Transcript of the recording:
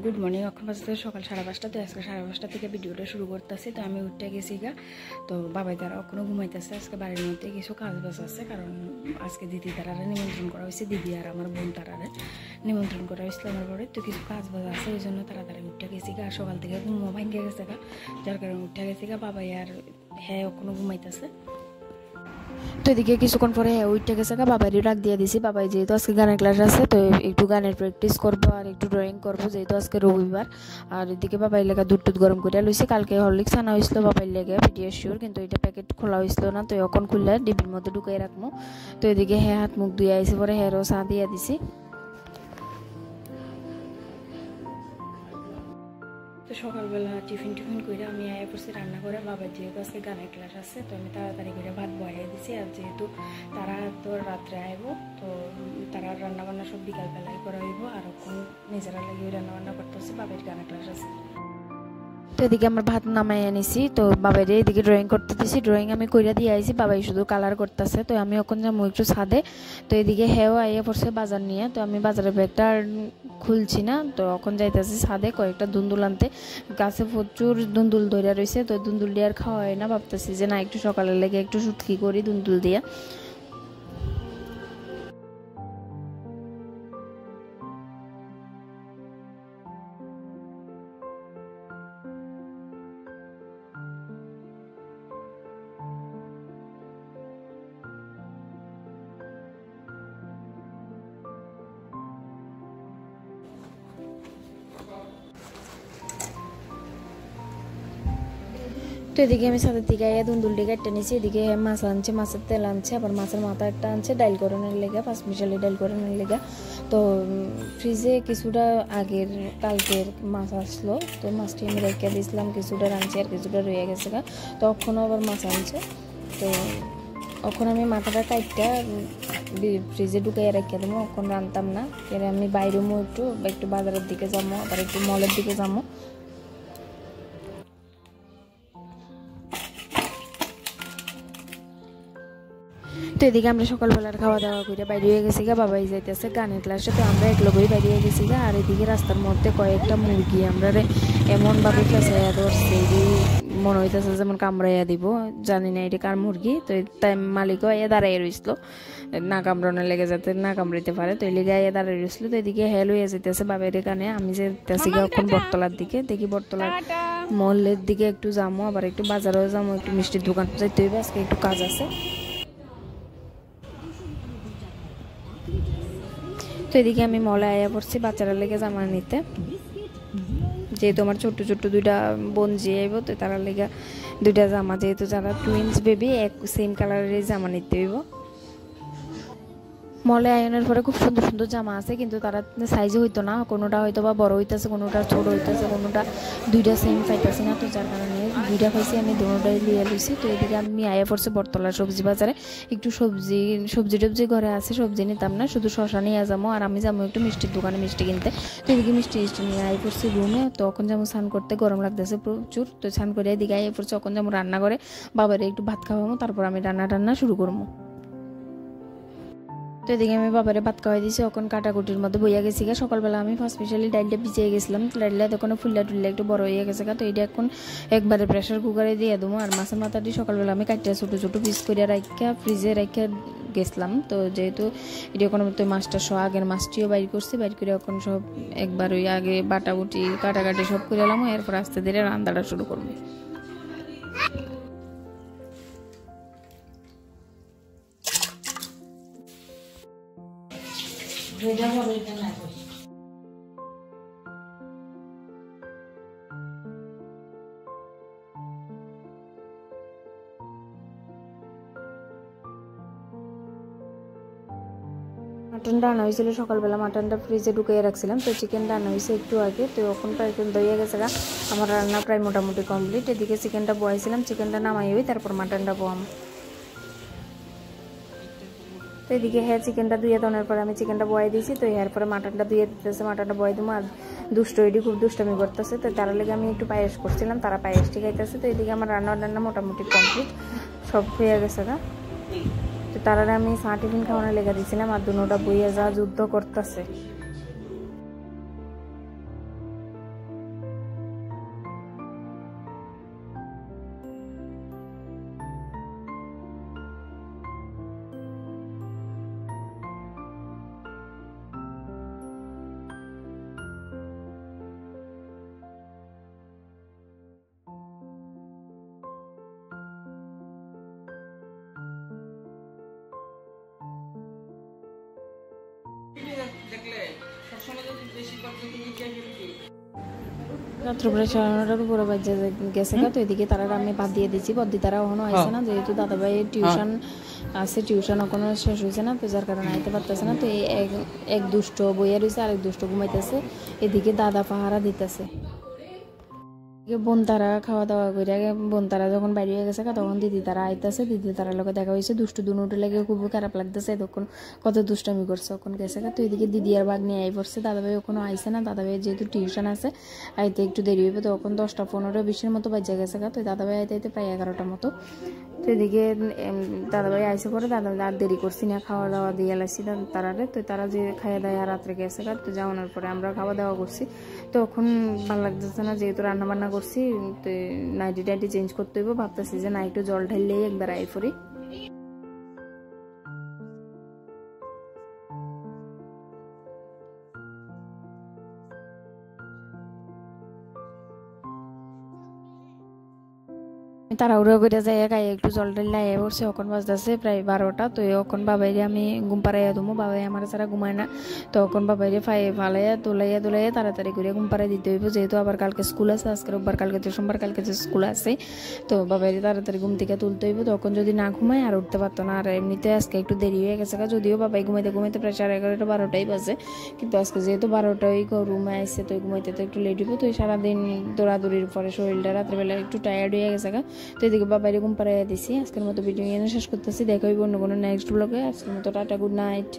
Good morning. এখন বাজতে সকাল 5:30। তো আজকে 5:30 থেকে ভিডিওটা শুরু করতেছি। তো আমি উঠে গেছি গা, তো বাবাই তারা এখনো ঘুমাইতেছে। আজকে বাড়ির মধ্যে কিছু কাজ বাজ আছে, কারণ আজকে দিদি তারারে নিমন্ত্রণ করা হয়েছে, দিদি আর আমার বোন তারারে নিমন্ত্রণ করা হয়েছিল আমার বাড়ি। তো কিছু কাজ বাজ আছে, ওই জন্য তাড়াতাড়ি উঠে গেছি গা। সকাল থেকে ঘুম ভাঙে গেছে গা, যার কারণে উঠে গেছি গা। বাবাই আর হ্যাঁ এখনো ঘুমাইতেছে। তো এদিকে কিছুক্ষণ পরে উঠে গেছে গা, বাবারই ডাক দিয়ে দিছি। বাবাই যেহেতু আজকে গানের ক্লাস আছে, তো একটু গানের প্র্যাকটিস করবো আর একটু ড্রয়িং করবো, যেহেতু আজকে রবিবার। আর এদিকে বাবাই লেগে দুধ গরম করে লইছি। কালকে হরলিক্স আনা হয়েছিল বাবাই লেগে, পিডিয়াশিওর, কিন্তু এটা প্যাকেট খোলা হয়েছিল না, তো এখন খুললে ডিবির মধ্যে ঢুকাই রাখবো। তো এদিকে হ্যাঁ হাত মুখ ধুয়ে আইসি, পরে হ্যাঁরও চা দিয়ে দিছি। তো সকালবেলা টিফিন করে আমি আয়া পড়ছি রান্না করে। বাবার যেহেতু আজকে গানের ক্লাস আছে, তো আমি তাড়াতাড়ি করে ভাত বয়াই দিছি। আর যেহেতু তারা তো রাত্রে আইব, তো তারা রান্নাবান্না সব বিকালবেলায় করা হইব। আর এখন নিজেরা লাগিয়ে রান্নাবান্না করতেছে, বাবার গানের ক্লাস আছে। তো এদিকে আমার ভাত নামাই আনিছি, তো বাবাইরে এদিকে ড্রয়িং করতে দিছি। ড্রয়িং আমি কইরা দিয়ে আইছি, বাবাই শুধু কালার করতেছে। তো আমি এখন যাবো একটু ছাদে। তো এদিকে হেও আইয়া পড়ছে বাজার নিয়ে, তো আমি বাজারের ব্যাগটা খুলছি না, তো এখন যাইতেছি ছাদে কয়েকটা দুন্দুল আনতে। গাছে প্রচুর দুন্দুল ধরে রয়েছে, তো দুন্দুল দিয়ে আর খাওয়া হয় না। ভাবতেছি যে না, একটু সকালের লেগে একটু শুটকি করি দুন্দুল দিয়ে। তো এদিকে আমি ছাদের দিকে আইয়া দুন্দুলটি কেটে নিছি। এদিকে মাছ আনছে, মাছের তেল আনছে, আবার মাছের মাথা একটা আনছে ডাইল করানোর লেগে, 5 মিশালি ডাইল করানোর লেগে। তো ফ্রিজে কিছুটা আগের কালকের মাছ আসলো, তো মাছটি আমি রেখে দিয়েছিলাম, কিছুটা রাঁধছি আর কিছুটা রয়ে গেছে গা। তো ওখানেও আবার মাছ আনছে, তো ওখানে আমি মাথাটা কাটটা ফ্রিজে ঢুকাইয়া রেখে দেবো, ওখানে রাঁধতাম না। এর আমি বাইরেও একটু বাজারের দিকে যাবো, আবার একটু মলের দিকে যাবো। তো এদিকে আমরা সকালবেলার খাওয়া দাওয়া করে বাইরে হয়ে গেছি গা। বাবাই যাইতেছে গানের ক্লাসে, তো আমরা একলগেই বাইরে হয়ে গেছি গা। আর এদিকে রাস্তার মধ্যে কয়েকটা মুরগি আমরা এমনভাবে ফেঁসাইয়া ধরছে, মনে হইতেছে যেমন কামড়াইয়া দিব। জানি না এটা কার মুরগি। তো তাই মালিকও আইয়া দাঁড়াইয়া রয়েছিল, না কামড়ানোর লেগে যাতে না কামড়াইতে পারে, তো এই লেগে আইয়া দাঁড়াই রয়েছিল। তো এদিকে হেল হয়ে যেতেছে বাবার কানে। আমি যেতেছি গা এখন বটতলার দিকে, দেখি বটতলার মহলের দিকে একটু যাবো, আবার একটু বাজারেও যাবো, একটু মিষ্টির দোকান যাইতে হইবে, আজকে একটু কাজ আছে। তো এদিকে আমি মলে আয়া পড়ছি বাচ্চারা লেগে জামা নিতে, যেহেতু আমার ছোট্ট ছোট্ট দুইটা বোন যে আইব, তো তারা লেগে দুইটা জামা, যেহেতু যারা টুইন্স বেবি, এক সেম কালারের জামা নিতে হইব। মলে আয়নের পরে খুব সুন্দর সুন্দর জামা আছে, কিন্তু তারা সাইজে হইতো না, কোনোটা হয়তো বা বড় হইতেছে, কোনোটা ছোট হইতেছে, কোনোটা দুইটা সেম পাইতেছি না। তো যার কারণে দুইটা পাইছি, আমি দুটোটাই লিয়ে লইছি। তো এদিকে আমি আয়া পড়ছে বটতলা সবজি বাজারে, একটু সবজি টবজি ঘরে আছে, সবজি নিতাম না, শুধু শশা নিয়ে যাবো। আর আমি যাবো একটু মিষ্টির দোকানে মিষ্টি কিনতে। তো এদিকে মিষ্টি নিয়ে আয় পড়ছি রুমে। তো এখন যেমন স্নান করতে, গরম লাগতেছে প্রচুর, তো স্নান করে এদিকে আয় পড়ছে। এখন যেমন রান্না করে বাবারে একটু ভাত খাওয়াবো, তারপর আমি রান্না শুরু করবো। তো এদিকে আমি বাবারে ভাত খাওয়াই দিয়েছি, এখন কাটাকুটির মধ্যে বইয়া গেছি গা। সকালবেলা আমি ফার্স্ট স্পেশালি ডাইলটা ভিজিয়ে গেছিলাম, ডাইলটা তখন ফুল্লা একটু বড় হয়ে গেছে গা। তো এটা এখন একবারে প্রেশার কুকারে দিয়ে দেবো। আর মাছের মাথাটি সকালবেলা আমি কাটিয়ে ছোটো ছোটো পিস করে রাখা ফ্রিজে রেখে গেছিলাম। তো যেহেতু এটা এখন তো মাছটা সহ আগের মাছটিও বাইর করছি, বাইর করে এখন সব একবার ওই আগে বাটাবুটি কাটাকাটি সব করে এলাম, এরপর আস্তে ধীরে রান্নাটা শুরু করবো। মাটনটা আনা হয়েছিল সকালবেলা, মাটনটা ফ্রিজে ঢুকিয়ে রাখছিলাম। তো চিকেনটা আনা হয়েছে একটু আগে, তো এখন প্রায় দইয়া গেছে গা। আমার রান্না প্রায় মোটামুটি কমপ্লিট। এদিকে চিকেনটা বয়াইছিলাম, চিকেনটা নামাই হই, তারপর মাটনটা বোয়াম। তো এদিকে হ্যাঁ চিকেনটা ধুয়ে দেওয়ার পরে আমি চিকেনটা বয়াই দিয়েছি। তো এরপরে মাটনটা ধুয়ে দিতেছে, মাটনটা বয়াই দেবো। আর খুব দুষ্টমি করতেছে, তো তারা লেগে আমি একটু পায়েস করছিলাম, তারা পায়েসটি খাইতেছে। তো এদিকে আমার রান্না মোটামুটি কমপ্লিট, সব হয়ে গেছে গা। তো তারা আমি চা টিফিন খাওয়ানো লেগে দিয়েছিলাম, আর দুটা বইয়া যা যুদ্ধ করতেছে। রাত্র প্রায় 9:30টার উপরে বাজে গেছে তো এদিকে তারা আমি বাদ দিয়ে দিচ্ছি বদ্দি তারা এখনো আইসে না, যেহেতু দাদাভাইয়ের টিউশন আছে, টিউশন এখনো শেষ হয়েছে না, তো যার কারণে আইতে পারতেছে না। তো এক দুষ্ট বইয়া রয়েছে, আরেক দুষ্ট ঘুমাইতেছে, এদিকে দাদা পাহারা দিতেছে। বোন তারা খাওয়া দাওয়া করে বোন তারা যখন বাইরে হয়ে গেছে তখন দিদি তারা আইতেছে, দিদি তারা লোকে দেখা হয়েছে, দুষ্টু দুটো লেগে খুব খারাপ লাগতেছে, তখন কত দুষ্টামি করছে ওখানে গেছে। তো এদিকে দিদি আর বাঘ নিয়ে আই পড়ছে, দাদাভাই ওখানে আইসে না, দাদাভাই যেহেতু টিউশন আছে আইতে একটু দেরি হইবে, তখন 10:15-20 মতো বাজে গেছে। তো দাদাভাই আইতে আইতে প্রায় 11টার মতো। তো এদিকে দাদাভাই আইসে পরে দাদাভাই আর দেরি করছি না, খাওয়া দাওয়া দিয়ে এলাইছি তারারে। তো তারা যে খাওয়া দাওয়া রাত্রে গেছে, তো যাওয়ানোর পরে আমরা খাওয়া দাওয়া করছি। তো এখন ভালো লাগতেছে না, যেহেতু রান্না বান্না করছি, তো নাইটি টাইটি চেঞ্জ করতে হইব, ভাবতেছি যে না একটু জল ঢাললেই একবার আই পড়ি। তাড়াহুড়ো করে যাই গায়ে একটু জল ঢালে আইয়া পড়ছে, এখন বাজতেছে প্রায় 12টা। তো এখন বাবাইরে আমি ঘুম পাড়াইয়া দেবো, বাবাই আমার ছাড়া ঘুমায় না। তো এখন বাবাইরে ফালাইয়া দোলাইয়া তাড়াতাড়ি করে ঘুম পাড়াই দিতে হইব, যেহেতু আবার কালকে স্কুল আছে, আজকে রোববার, কালকে তো সোমবার, কালকে তো স্কুল আছে। তো বাবাইরে তাড়াতাড়ি ঘুম থেকে তুলতে হইব, তখন যদি না ঘুমায় আর উঠতে পারতো না। আর এমনিতে আজকে একটু দেরি হয়ে গেছে, যদিও বাবাই ঘুমাইতে প্রায় 11:30 12টাই বাজে, কিন্তু আজকে যেহেতু 12টাই রুমে আসছে, তো ঘুমাইতে তো একটু লেট হইব। তো সারাদিন দৌড়াদৌড়ির পরে শরীরটা রাত্রেবেলা একটু টায়ার্ড হয়ে গেছে। তো এদিকে বাবাইরে ঘুম পাড়াইয়া দিছি। আজকের মতো ভিডিও এনে শেষ করতেছি, দেখা হইব অন্য কোনো নেক্সট ব্লগে। আজকের মতো টাটা, গুড নাইট।